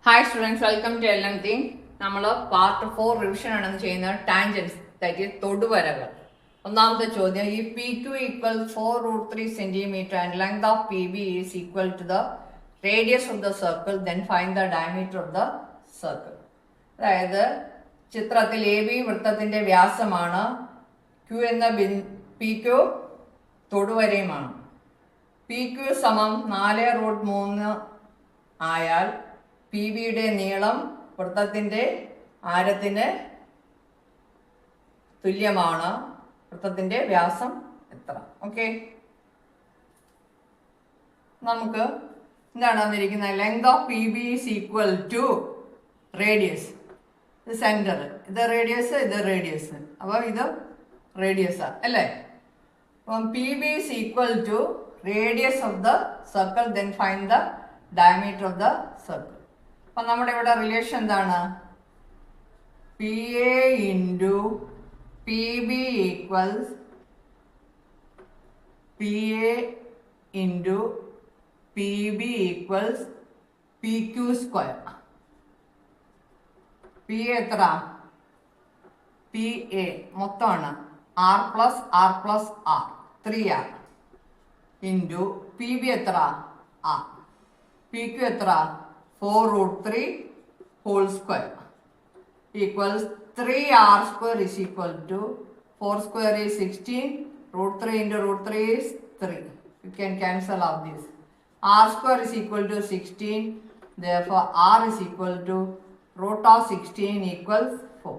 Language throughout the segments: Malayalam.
Hi students, welcome to LNT. നമ്മൾ പാർട്ട് 4 റിവിഷൻ ആണ് ചെയ്യുന്നത് ടാൻജൻസ് ദാറ്റ് ഈസ് തൊടുവരകൾ. ഒന്നാമത്തെ ചോദ്യം, ഈ P Q equal 4√3 centimetre and length of P B is equal to the radius of the circle, then find the diameter of the circle. അതായത് ചിത്രത്തിൽ എ ബി വൃത്തത്തിന്റെ വ്യാസമാണ്, ക്യു എന്ന പി ക്യു തൊടുവരയുമാണ്. പി ക്യു സമം 4√3 ആയാൽ പി ബിയുടെ നീളം വൃത്തത്തിന്റെ ആരത്തിന് തുല്യമാണ്. വൃത്തത്തിന്റെ വ്യാസം എത്ര? ഓക്കെ, നമുക്ക് എന്താണ് തന്നിരിക്കുന്നത്? Length of P B is equal to radius, ഇത് സെന്റർ, ഇത് റേഡിയസ്, ഇത് റേഡിയസ്, അപ്പോൾ ഇത് റേഡിയസ് അല്ലേ? അപ്പം P B is equal to radius of the circle, then find the diameter of the circle. അപ്പം നമ്മുടെ ഇവിടെ റിലേഷൻ എന്താണ്? P A into P B equals P A into P B equals P Q square. P A എത്ര? പി എ മൊത്തമാണ് R plus R plus R 3R into P B എത്ര? ആർ. പി ക്യു എത്ര? 4√3 whole square equals 3R square is equal to 4 square is 16, √3 into √3 is 3. You can cancel out this. R square is equal to 16, therefore R is equal to root of 16 equals 4.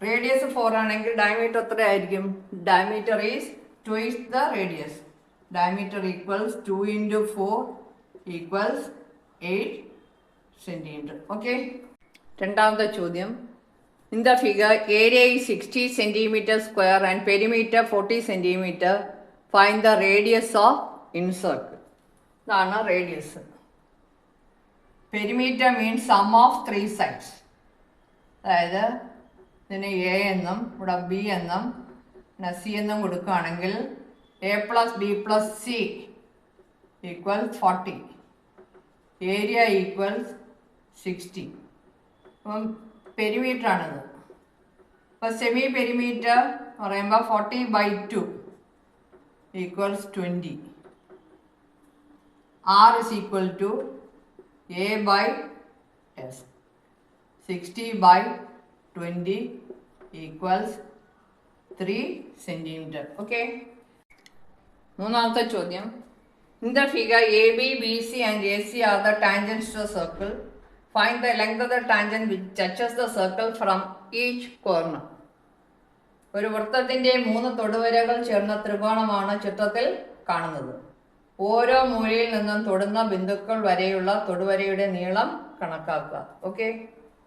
Radius 4 ആണെങ്കിൽ diameter എത്ര ആയിരിക്കും? Diameter is twice the radius. Diameter equals 2 into 4 equals 8 centimeter. Okay. രണ്ടാമത്തെ ചോദ്യം, in the figure area is 60 centimeter square and perimeter 40 centimeter. Find the radius of incircle. ഇതാണ് radius. Perimeter means sum of 3 sides. അതായത് ഇതിന് എ എന്നും ഇവിടെ ബി എന്നും പിന്നെ സി എന്നും കൊടുക്കുകയാണെങ്കിൽ A plus B plus C equals 40, area equals 60. അപ്പം പെരിമീറ്റർ ആണിത്. അപ്പോൾ സെമി പെരിമീറ്റർ എന്ന് പറയുമ്പോൾ 40/2 equals 20. R is equal to A by S. 60/20 equals 3 centimeter. Okay. മൂന്നാമത്തെ ചോദ്യം, in the figure AB, BC and AC are the tangents to a circle. Find the length of the tangent which touches the circle from each corner. ഒരു വൃത്തത്തിന്റെ 3 തൊടുവരകൾ ചേർന്ന ത്രികോണമാണ് ചിത്രത്തിൽ കാണുന്നത്. ഓരോ മൂലയിൽ നിന്നും തൊടുന്ന ബിന്ദുക്കൾ വരെയുള്ള തൊടുവരയുടെ നീളം കണക്കാക്കുക. ഓക്കെ,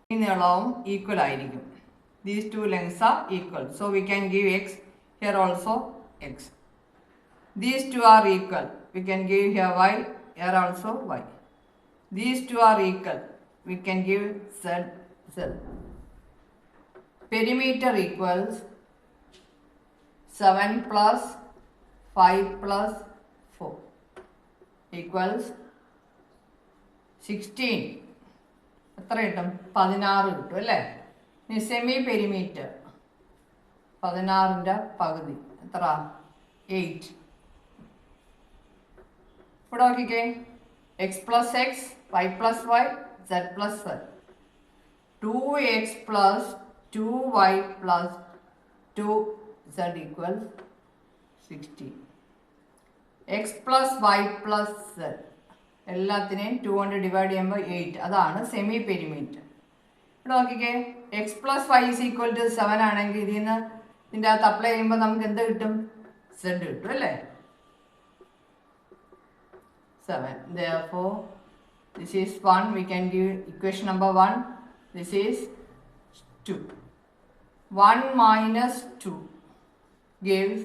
ഈ നീളവും ഈക്വൽ ആയിരിക്കും. These two lengths are equal. So we can give x, here also x. These two are equal. We can give here y, here also y. These two are equal. We can give z, z. Perimeter equals 7 plus 5 plus 4 equals 16. എത്ര കിട്ടും? 16 കിട്ടും അല്ലേ? ഇനി സെമി പെരിമീറ്റർ 16ന്റെ പകുതി എത്ര? 8. ഇവിടെ നോക്കിക്കേ, X plus X, Y plus Y, Z plus Z. 2x plus 2y plus 2z equal 16. X plus Y plus Z എല്ലാത്തിനെയും 2 കൊണ്ട് ഡിവൈഡ് ചെയ്യുമ്പോൾ 8. അതാണ് സെമി പെരിമീറ്റർ. ഇവിടെ നോക്കിക്കേ, X plus Y is equal to 7 ആണെങ്കിൽ ഇതിൽ നിന്ന് ഇതിൻ്റെ അകത്ത് അപ്ലൈ ചെയ്യുമ്പോൾ നമുക്ക് എന്ത് കിട്ടും? സെഡ് കിട്ടും അല്ലേ? 7. Therefore, this is 1. We can give equation number 1. This is 2. 1 minus 2 gives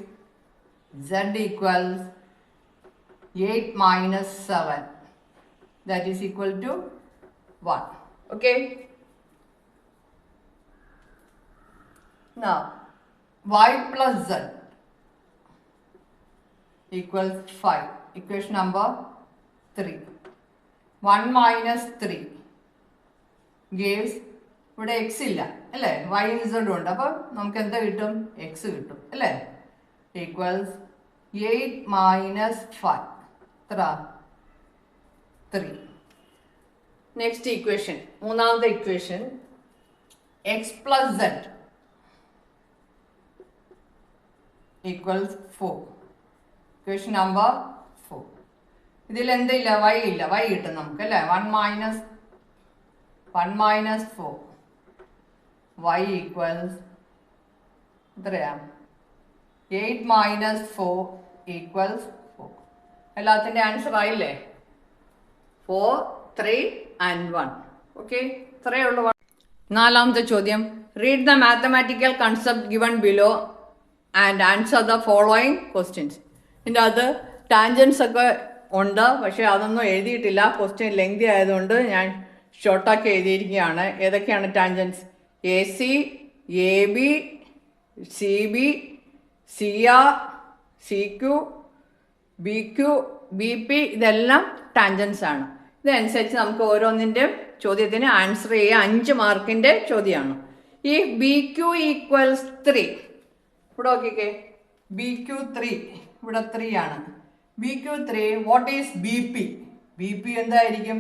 z equals 8 minus 7. That is equal to 1. Okay. Now, y plus z equals 5. Equation number 3. 1 minus 3 ഗേവ്സ് ഇവിടെ എക്സ് ഇല്ല അല്ലേ, വൈ ഇസഡും ഉണ്ട്. അപ്പം നമുക്ക് എന്താ കിട്ടും? എക്സ് കിട്ടും അല്ലേ. ഈക്വൽസ് 8 മൈനസ് 5 എത്ര? 3. നെക്സ്റ്റ് ഇക്വേഷൻ, മൂന്നാമത്തെ equation, X plus Z equals 4. Equation number 4. ഇതിൽ എന്തില്ല? വൈ ഇല്ല. വൈ കിട്ടും നമുക്ക് അല്ലേ. 1 മൈനസ് 4 വൈ ഈക്വൽസ് എത്രയാ? 8 മൈനസ് 4 ഈക്വൽസ് 4. എല്ലാത്തിൻ്റെ ആൻസർ ആയില്ലേ? 4, 3 and 1. ഓക്കെ, ഇത്രയേ ഉള്ളൂ. നാലാമത്തെ ചോദ്യം, read the mathematical concept given below and answer the following questions. ഇതിൻ്റെ അത് ടാൻജൻസ് ഒക്കെ ഉണ്ട്, പക്ഷേ അതൊന്നും എഴുതിയിട്ടില്ല. ക്വസ്റ്റ്യൻ ലെങ്തി ആയതുകൊണ്ട് ഞാൻ ഷോർട്ടാക്കി എഴുതിയിരിക്കുകയാണ്. ഏതൊക്കെയാണ് tangents? A C, A B, C B, C R, C Q, B Q, B P, ഇതെല്ലാം ടാൻജൻസ് ആണ്. ഇതനുസരിച്ച് നമുക്ക് ഓരോന്നിൻ്റെ ചോദ്യത്തിന് ആൻസർ ചെയ്യുക. 5 മാർക്കിൻ്റെ ചോദ്യമാണ്. ഈ ബി ക്യു ഈക്വൽസ് 3, ഇവിടെ നോക്കിക്കേ, ബി ക്യു 3, ഇവിടെ 3 ആണ്. B Q 3, what is B P? B P എന്തായിരിക്കും?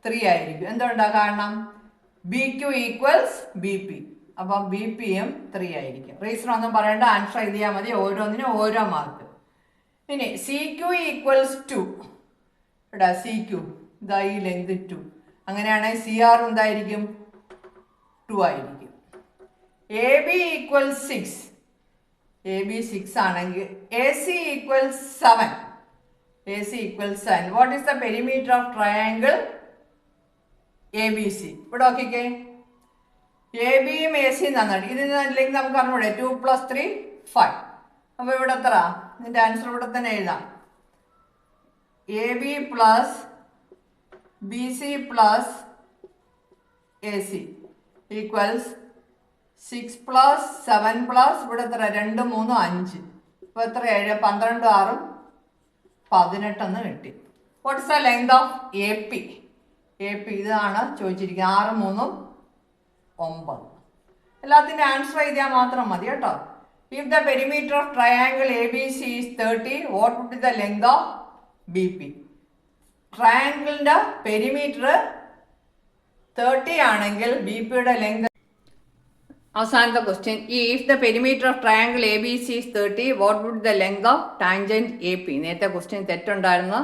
3 ആയിരിക്കും. എന്തുകൊണ്ടാണ്? കാരണം B Q equals B P, അപ്പം ബി പിയും 3 ആയിരിക്കും. റീസൺ ഒന്നും പറയേണ്ട, ആൻസർ എഴുതിയാൽ മതി. ഓരോന്നിനും ഓരോ മാർക്ക്. ഇനി സി ക്യു ഈക്വൽസ് 2, ഇവിടെ സി ക്യു ഇതായി ലെങ്ത് 2. അങ്ങനെയാണെങ്കിൽ സി ആർ എന്തായിരിക്കും? 2 ആയിരിക്കും. A B equals 6, A B 6 ആണെങ്കിൽ A C equals 7, A C equals 7. What is the perimeter of triangle A B C? ഇവിടെ നോക്കിക്കേ, എ ബിയും എ സിയും തന്നിട്ട് ഇതില്ലെങ്കിൽ നമുക്ക് അറിഞ്ഞൂടെ 2 + 3 5. അപ്പോൾ ഇവിടെ എത്ര? ഇതിൻ്റെ ആൻസർ ഇവിടെ തന്നെ എഴുതാം. A B plus B C plus A C equals 6 + 7 + ഇവിടെ എത്ര? 2, 3, 5. ഇപ്പോൾ എത്ര? 7, 12, 6, 18 എന്ന് കിട്ടി. What is the length of A P? A P ഇതാണ് ചോദിച്ചിരിക്കുന്നത്. 6, 3, 9. എല്ലാത്തിൻ്റെ ആൻസർ എഴുതിയാൽ മാത്രം മതി കേട്ടോ. If the perimeter of triangle A B C is 30, what would be the length of B P? ട്രയാങ്കിളിൻ്റെ പെരിമീറ്റർ 30 ആണെങ്കിൽ ബി പിയുടെ ലെങ്ത്. അവസാനത്തെ question, if the perimeter of triangle A B C is 30, what would the length of tangent A P? നേരത്തെ ക്വസ്റ്റ്യൻ തെറ്റുണ്ടായിരുന്നു,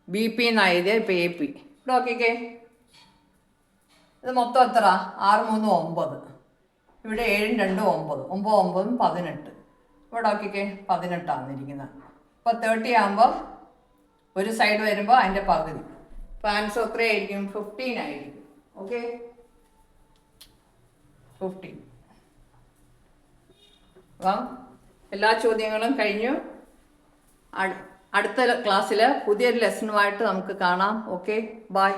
ബി പി എന്നാണ് എഴുതിയത്, ഇപ്പോൾ എ പി. ഇവിടെ നോക്കിക്കേ, ഇത് മൊത്തം എത്ര? 6, 3, 9. ഇവിടെ 7, 2, 9. 9, 9, 18. ഇവിടെ നോക്കിക്കേ, 18 ആണെന്നിരിക്കുന്നത്. ഇപ്പോൾ 30 ആകുമ്പോൾ ഒരു സൈഡ് വരുമ്പോൾ അതിൻ്റെ പകുതി. ഇപ്പോൾ ആൻസർ എത്രയായിരിക്കും? 15 ആയിരിക്കും. ഓക്കെ, 15. അപ്പം എല്ലാ ചോദ്യങ്ങളും കഴിഞ്ഞു. അടുത്ത ക്ലാസ്സിൽ പുതിയൊരു ലെസണുമായിട്ട് നമുക്ക് കാണാം. Okay, by.